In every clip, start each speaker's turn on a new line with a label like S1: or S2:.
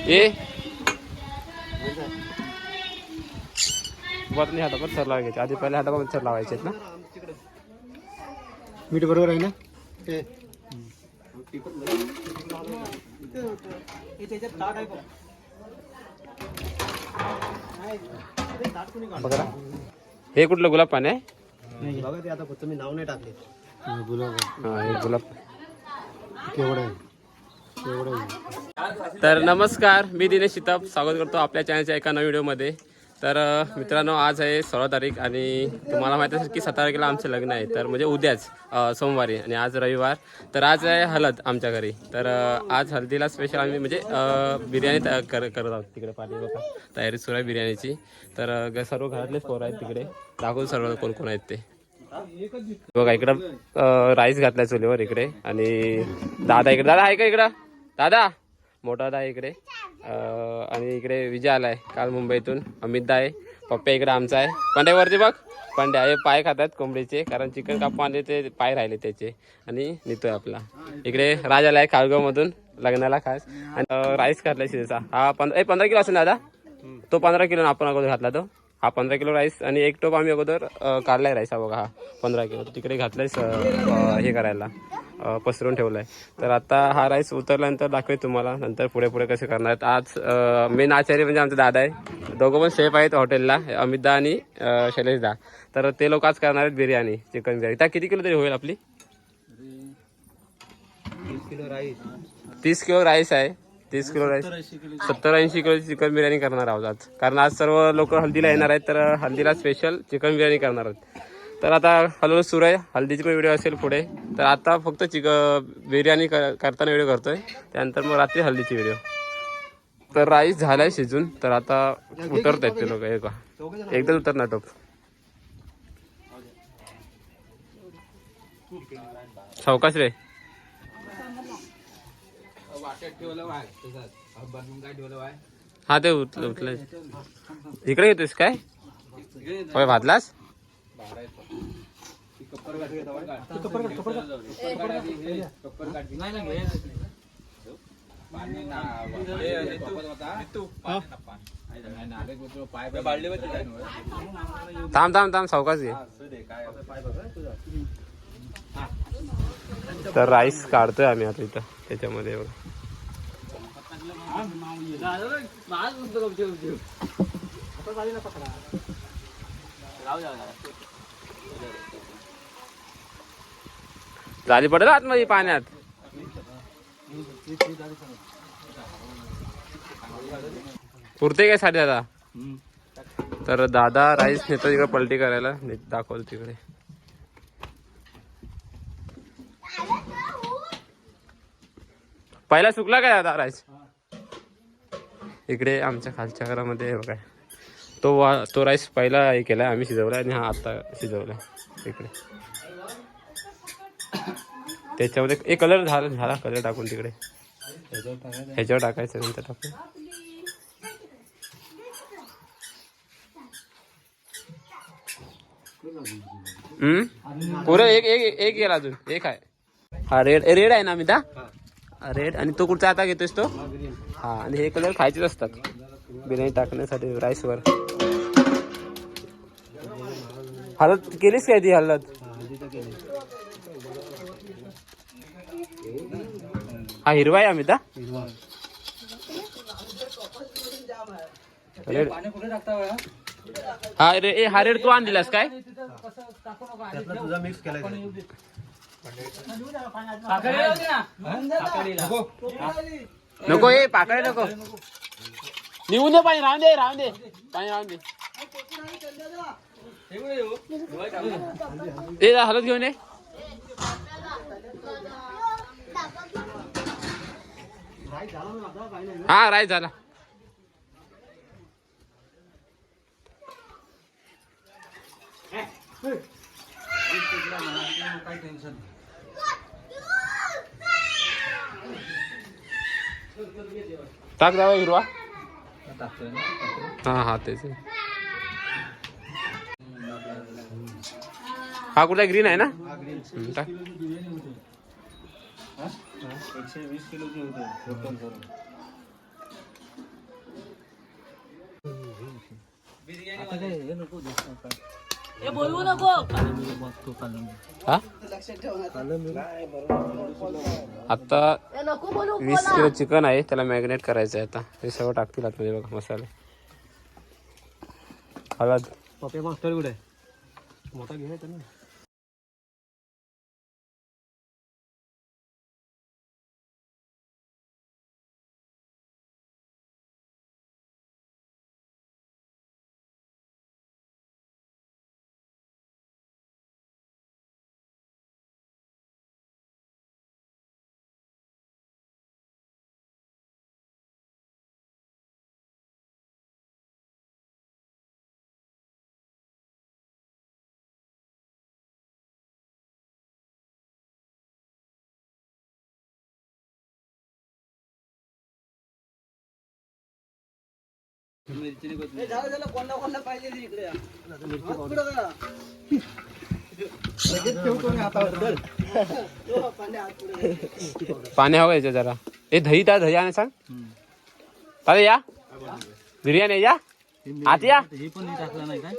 S1: ए वरती हातावर सर लावायचे आधी पहिले हातावर सर लावायचे ना.
S2: मीठ बरोबर आहे ना ते.
S1: बघा हे कुठलं गुलाब पाणी आहे.
S2: बघा ते आता फक्त मी नाव नाही टाकले. गुलाब
S1: हा हे गुलाब
S2: केवढं आहे.
S1: तर नमस्कार, मी दिनेश शिताप स्वागत करतो आपल्या चॅनलच्या एका नवीन व्हिडिओमध्ये. तर मित्रांनो आज आहे 16 तारीख आणि तुम्हाला माहिती असेल की 17 तारखेला आमचं लग्न आहे. तर म्हणजे उद्याच सोमवारी आणि आज रविवार. तर आज आहे हळद आमच्या घरी. तर आज हळदीला स्पेशल आम्ही म्हणजे बिर्याणी करत आहोत. तिकडे पाणी बघा तयारी सुरू आहे बिर्याणीची. तर सर्व घरातलेच पोरं आहेत तिकडे. दाखवून सर्व कोण कोण आहेत ते बघा. इकडं राईस घातलाय चुलीवर इकडे आणि दादा इकडे. दादा आहे का इकडं? दादा मोठा दादा इकडे आणि इकडे विजय आलाय काल मुंबईतून. अमित दा आहे. पप्पा इकडे आमचा आहे. पंड्यावरती बघ पंड्या हे पाय खातात कोंबडीचे कारण चिकन कापू आणले ते पाय राहिले त्याचे. आणि निघतोय आपला इकडे राज आलाय खारगावमधून लग्नाला खास. आणि राईस घातलाय शिजेचा. हा 15 किलो असेल दादा. तो 15 किलो आपण अगोदर घातला तो. हा 15 किलो राईस आणि एक टोप आम्ही अगोदर काढलाय राईस. हा बघा हा 15 किलो तिकडे घातलाय हे करायला पसरून ठेवलाय. तर आता हा राईस उतरल्यानंतर दाखवेल तुम्हाला नंतर पुढे पुढे कसे करणार आहेत. आज मेन आचार्य म्हणजे आमचा दादा आहे. दोघं पण शेफ आहेत हॉटेलला, अमितदा आणि शैलेशदा. तर ते लोक आज करणार आहेत बिर्याणी, चिकन बिर्याणी. त्या किती किलो तरी होईल आपली? 30 किलो राईस आहे. 30 kilo rice 70-80 kilo chicken biryani करणार आहोत आज. कारण आज सर्व लोक हल्दीला येणार आहेत. तर हल्दीला स्पेशल चिकन बिर्याणी करणार आहोत. तर आता हळूहळू सुरू आहे. हल्दीची पण व्हिडिओ असेल पुढे. तर आता फक्त बिर्याणी करताना व्हिडिओ करतोय. त्यानंतर मग रात्री हल्दीची व्हिडिओ. तर राईस झालाय शिजून. तर आता उतरत आहेत ते लोक. एकदाच उतरणार टोप. सावकाश रे. हा ते उतलं इकडे येतोस काय? होय भाजलास. थांब थांब थांब सावकाश घे. तर राईस काढतोय आम्ही आता इथं त्याच्यामध्ये. झाली पडेल आतमध्ये पाण्यात. पुरते काय साठी दादा? तर दादा राईस नेतो तिकडे पलटी करायला. दाखवलं तिकडे. पहिला सुकला काय दादा राईस? इकडे आमच्या खालच्या घरामध्ये बघा तो राईस पहिला हे केलाय आम्ही शिजवलाय आणि हा आता शिजवलाय इकडे. त्याच्यामध्ये एक कलर झाला कलर टाकून तिकडे ह्याच्यावर टाकायचं नंतर टाकून. पुरं एक गेला अजून एक आहे. हा रेड आहे ना अमिता. रेड आणि तो कुठचा आता घेतोस तो? हा आणि हे कलर खायचेच असतात बिर्याणी टाकण्यासाठी राईसवर. हळद केलीस काय ती हळद? हा हिरवा आहे अमिता. रेड हा रेड तू आणलेलास काय?
S2: मिक्स केलाय.
S1: नको हे पाकळे नको. निघून दे पाणी. राहून दे पाणी राहून दे. ए हळद घेऊन ये. हा राईस झाला. टाक जावा हिरवा. हा हा तेच. हा कुठला ग्रीन आहे ना? टाक.
S2: 120 किलोची होते टोटल करून. आता काय हे नको दिसतं काय.
S3: हे बोलवू नको.
S2: बघतो कालम.
S1: हा
S2: कालम
S1: आता
S3: हे नको बोलू.
S1: 20 किलो चिकन आहे, त्याला मॅरिनेट करायचं आहे. आता हे सगळं टाकतील आतमध्ये बघा मसाले, हळद.
S2: पप्पे मास्टर कुठे मोठा घ्यायचा ना.
S1: पाणी हवं याच्या जरा. ए दही त्या दही आणि सांग. अरे या बिर्याणी या आत या.
S2: हे पण नाही टाकलं नाही काय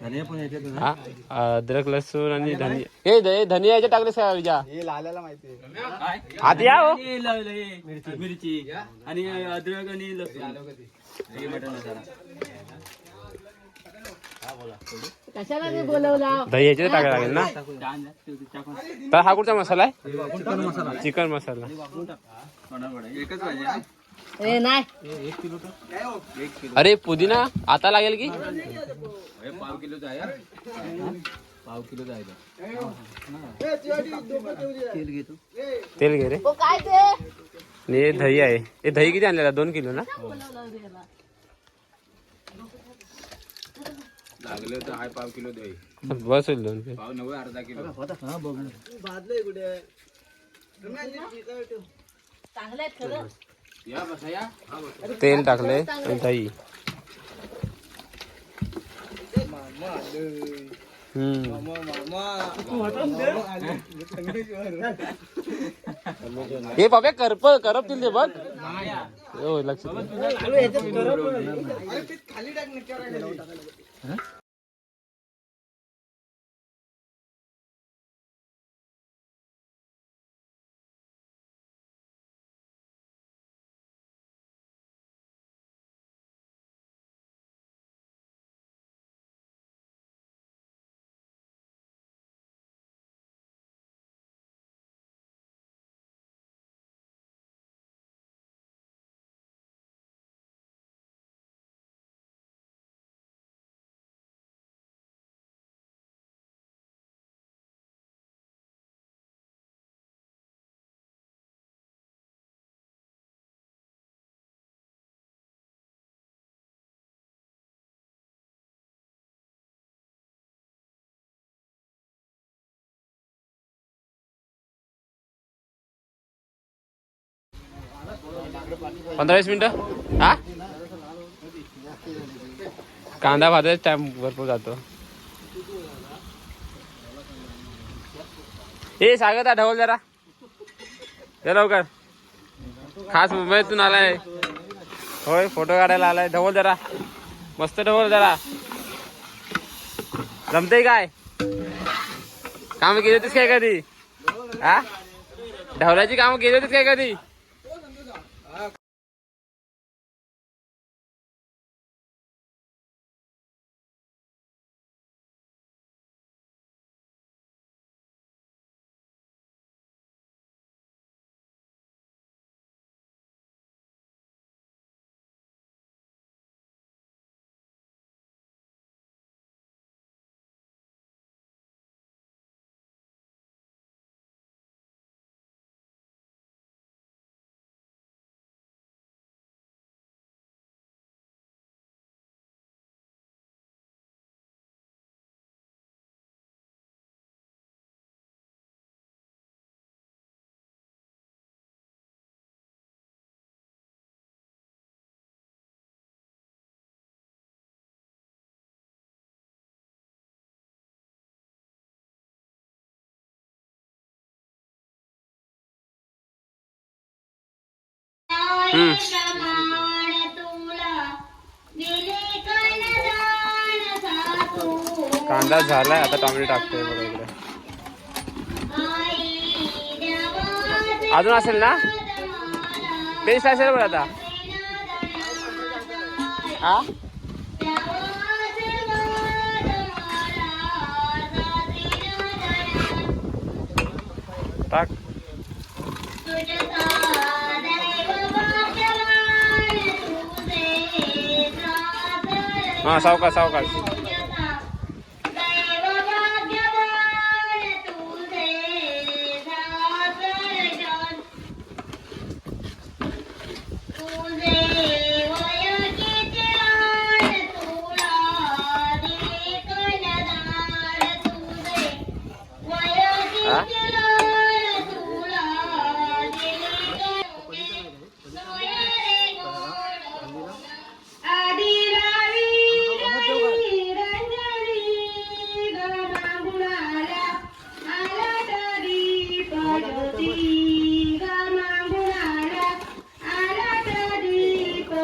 S2: धनिया पण याच्यात.
S1: हा अद्रक लसूण आणि धनिया. हे धनिया याच्यात टाकले का विजा?
S2: हे लाल्याला माहिती आहे.
S1: आत या हो.
S2: मिरची आणि अद्रक आणि लसूण. हे मटण मसाला.
S3: कशाला मी बोलवला.
S1: दही याच्यात टाकायला लागेल ना. तर हा कुठचा मसाला आहे?
S2: चिकन मसाला.
S1: चिकन मसाला.
S2: एकच पाहिजे.
S3: ए नाही.
S2: 1 किलो तर 1 किलो.
S1: अरे पुदिना आता लागेल की?
S2: पाव किलोचा आहे. पाव किलोचा आहे. तेल घेतो.
S1: तेल घे रे.
S3: हो काय ते.
S1: आणि हे दही आहे. हे दही किती आणलेला? 2 किलो ना.
S2: लागलं तर आहे पाव किलो दही.
S1: बस होईल 2 किलो.
S2: पाव 90 अर्धा किलो. हा बघ भाजलंय कुठे.
S3: चांगलं आहे खरं.
S2: या बसा या.
S1: तेल टाकले आणि दही. हे बाबा करपतील ते बघ. हो लक्षात. पंधरा 20 मिनिटं. हा कांदा भाजायचा टाइम भरपूर जातो. हे सागर ढवल जरा ये लवकर. खास मुंबईतून आलाय. होय फोटो काढायला आलाय. ढवल जरा मस्त ढवल जरा. जमतय काय? काम केली होतीस काय कधी? हा ढवलाची काम केली होतीस काय कधी? हम्म. कांदा झालाय आता टोमॅटो टाकतोय बघा इकडे. अजून असेल ना पेस्ट असेल बघ आता. हा टाक. हा सावकाश सावकाश.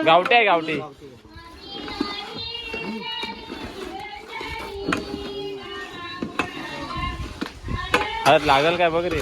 S1: गावठी आहे गावठी. अरे लागल काय बघ रे.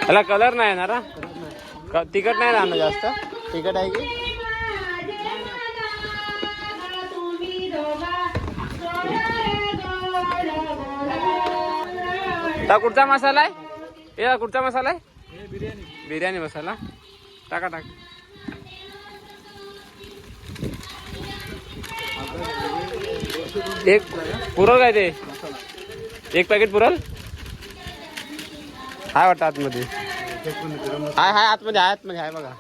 S1: त्याला कलर नाही येणार हा. तिखट नाही राहणार जास्त. तिखट आहे की कुठचा मसाला आहे. हे कुठचा मसाला आहे. बिर्याणी मसाला टाका टाक. एक पुरल काय ते. एक पॅकेट पुरल. हाय वाटतं आतमध्ये. हाय हाय आतमध्ये आहे. आतमध्ये आहे बघा.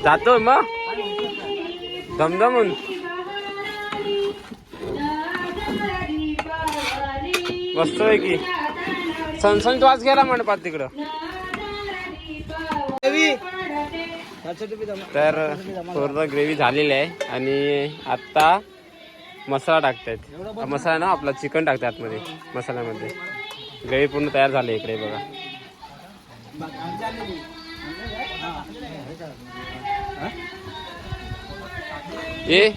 S1: जातो मग दमदमून. मस्त आहे की सणसणीत वास गेला मंडपात तिकडं. तर पूर्ण ग्रेव्ही झालेली आहे आणि आता मसाला टाकतायत. मसाला ना आपला चिकन टाकतात आतमध्ये मसाल्यामध्ये. ग्रेव्ही पूर्ण तयार झाली इकडे बघा. ये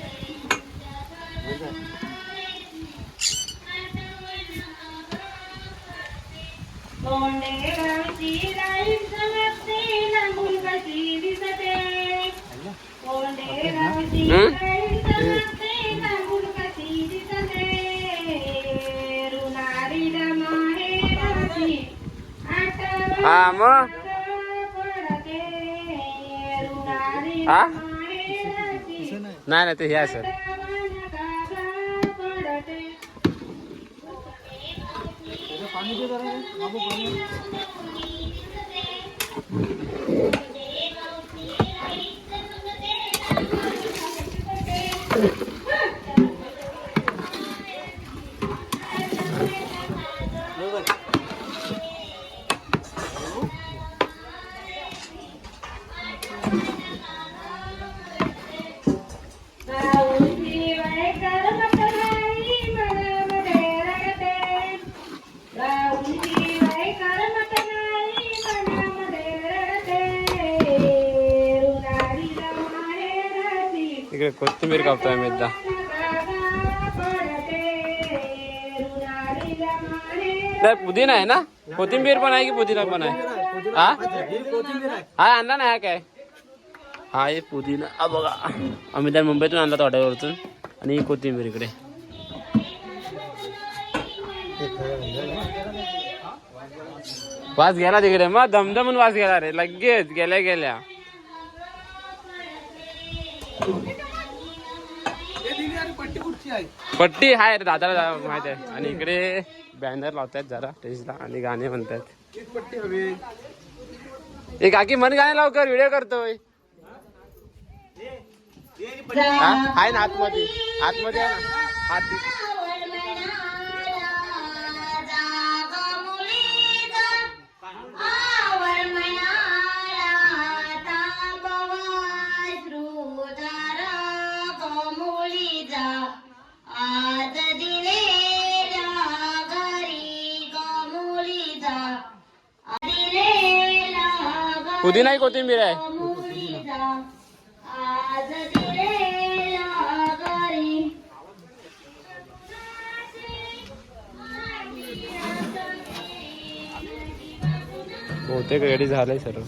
S1: हा मग हा नाही नाही ते हे आहे सर. इकडे कोथिंबीर कापतोय आम्ही एकदा. नाही पुदिना आहे ना. कोथिंबीर पण आहे की पुदिना पण आहे. हा हा आणला नाही काय. हा हे पुदिना बघा आम्ही त्या मुंबईतून आणला तोट्यावरतून. आणि कोथिंबीर इकडे. वास गेला तिकडे मग दमदमून वास गेला रे लगेच गेल्या गेल्या. पट्टी आहे दादाला माहित आहे. आणि इकडे बॅनर लावतायत जरा टेजला आणि गाणे म्हणतायत. एक काकी मन गाणे लवकर व्हिडिओ करतोय. आहे ना आतमध्ये आतमध्ये आहे ना आत. पुदिना ही कोथिंबीर आहे. बहुतेक रेडी झालंय सर्व.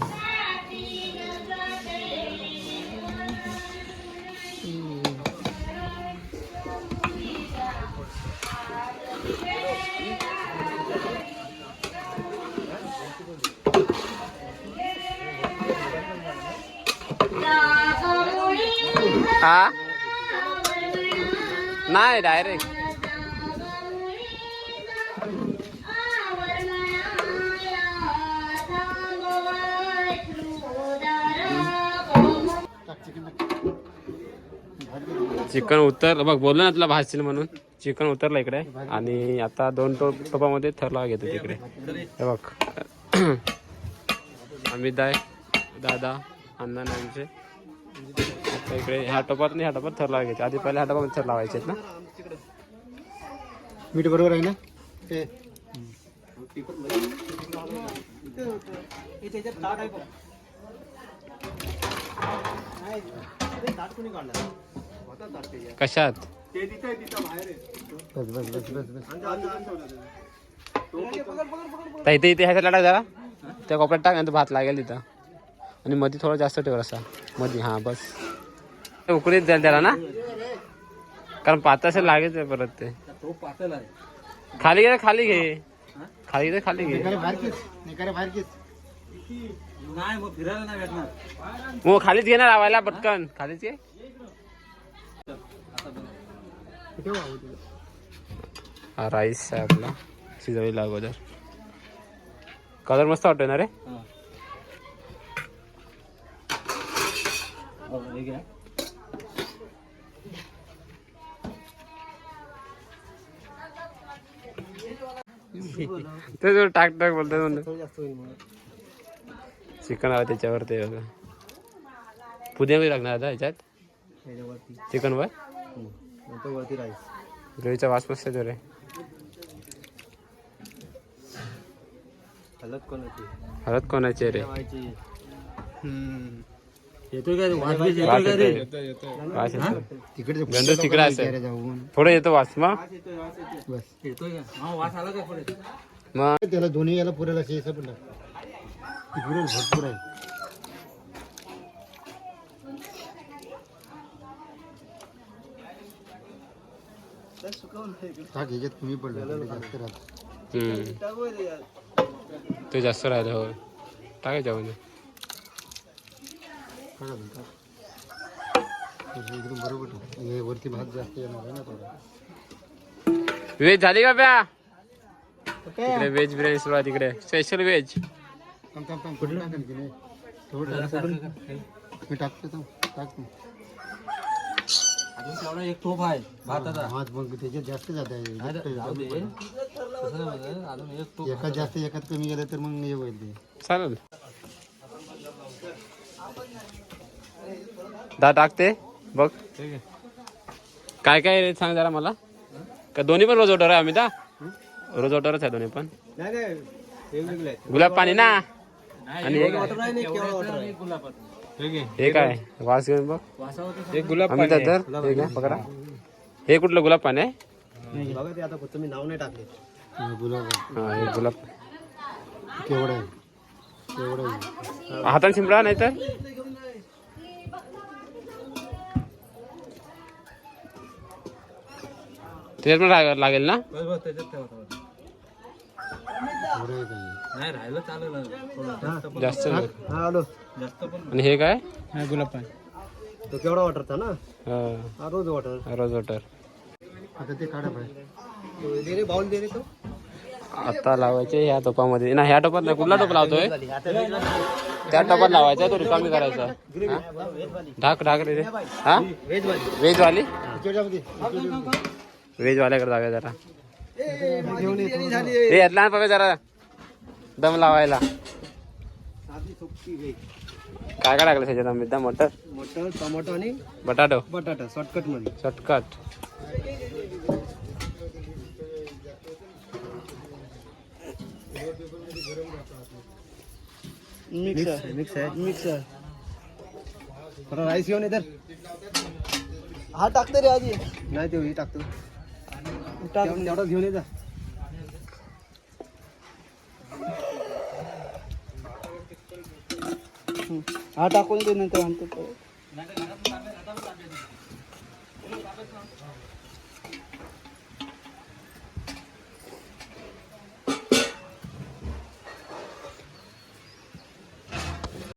S1: हा नाही डायरेक्ट चिकन उतर बघ बोललो ना तुला भाजशील म्हणून. चिकन उतरलं इकडे आणि आता 2 टोपामध्ये थरला घेतो तिकडे. हे बघ अमित आहे दादा अण्णा आमचे. आता इकडे ह्या टोपात नाही ह्या टोपात थर लावायचे. आधी पहिले ह्या टोपामध्ये थर लावायचे ना.
S4: मीठ बरोबर आहे ना ते.
S1: कशात
S4: बस बस बस बस बस.
S1: तर इथे इथे ह्याच्यात टाक जरा त्या कोपऱ्यात टाक आणि भात लागेल तिथं. आणि मध्ये थोडं जास्त ठेव असा मध्ये. हां बस उकडीत जाईल त्याला ना कारण पाताशे लागेच आहे परत ते. खाली घे खाली घे खाली घे खाली घे.
S2: नाही मग फिरायला नाही भेटणार.
S1: मग खालीच घे ना लावायला पटकन खालीच घे. हा राईस आहे आपला शिजवलेला अगोदर. कलर मस्त वाटतोय ना रे. ते टाक टाक बोलतात म्हणलं. चिकन आलं त्याच्यावर ते बघा. पुदिना कधी टाकणार आता ह्याच्यात चिकन वर. ग्रेव्हीचा वास मस्त येतो रे. हळद कोणाची रे. वास येतो
S4: तिकडे
S1: गंधच तिकडे असेल. थोडं येतो वास मग मग
S4: त्याला दोन्ही याला पुरेल असे पण पुरेल भरपूर आहे. टाक ह्याच्यात कमी पडलं जास्त राहत.
S1: ते जास्त राहिलं हो टाकायच्या म्हणजे.
S4: एकदम बरोबर हे वरती भात जास्त येणार आहे ना थोडा.
S1: व्हेज झाली का प्या तिकडे. व्हेज बिर्याणी सुरू आहे तिकडे स्पेशल व्हेज.
S4: कुठे टाकेल की नाही थोडं मी टाकतो टाक.
S2: अजून एक टोप आहे भाताचा.
S4: भात मग त्याच्यात जास्त जात आहे.
S2: अजून एक टोप.
S4: एकात जास्त एकात कमी गेलं तर मग हे होईल ते.
S1: चालेल दा टाकते बघ. काय काय रे सांग जरा मला. का दोन्ही पण रोज ऑर्डर आहे आम्ही दा. रोज ऑर्डरच आहे दोन्ही पण. गुलाब पाणी ना. आणि हे काय वास घेऊन बघ. आम्ही तर हे घ्या पकडा. हे कुठलं गुलाब पाणी आहे.
S4: आता फक्त मी नाव नाही टाकले. गुलाब
S1: हा हे गुलाब
S4: केवढं आहे केवढं आहे.
S1: हाताने शिंपडा नाही तर त्याच्यात पण लागेल ना.
S2: नाही राहिलं चालेल.
S1: जास्त
S4: हा आलो.
S2: जास्त पण
S1: आणि हे काय
S4: गुलाब पाणी तो केवढा वॉटरचा ना
S1: हा,
S4: हा रोज वॉटर
S1: रोज वॉटर.
S4: आता ते काढा पाहिजे दे रे बाउल दे रे तो
S1: आता लावायचे ह्या टोपामध्ये ना, ह्या टोपात नाही, कुठला टोप लावतोय त्या टोपात लावायचा, तो रिकामी करायचा. हा? ढाक ढाक रे हा व्हेज वाली व्हेज वाल्याकडे जाऊया जरा.
S4: घेऊन ये
S1: हे यातला आण पाहिजे जरा दम लावायला. काय काय टाकलं त्याच्यात आम्ही? मटर
S4: मटर टोमॅटो आणि
S1: बटाटो
S4: बटाटा शॉर्टकट मध्ये
S1: शॉर्टकट.
S4: मिक्स आहे थोडा राईस घेऊन इधर हा टाकते रे आधी नाही ते टाकतो तेवढा घेऊन ये जा. हा टाकून दे नंतर आणतो.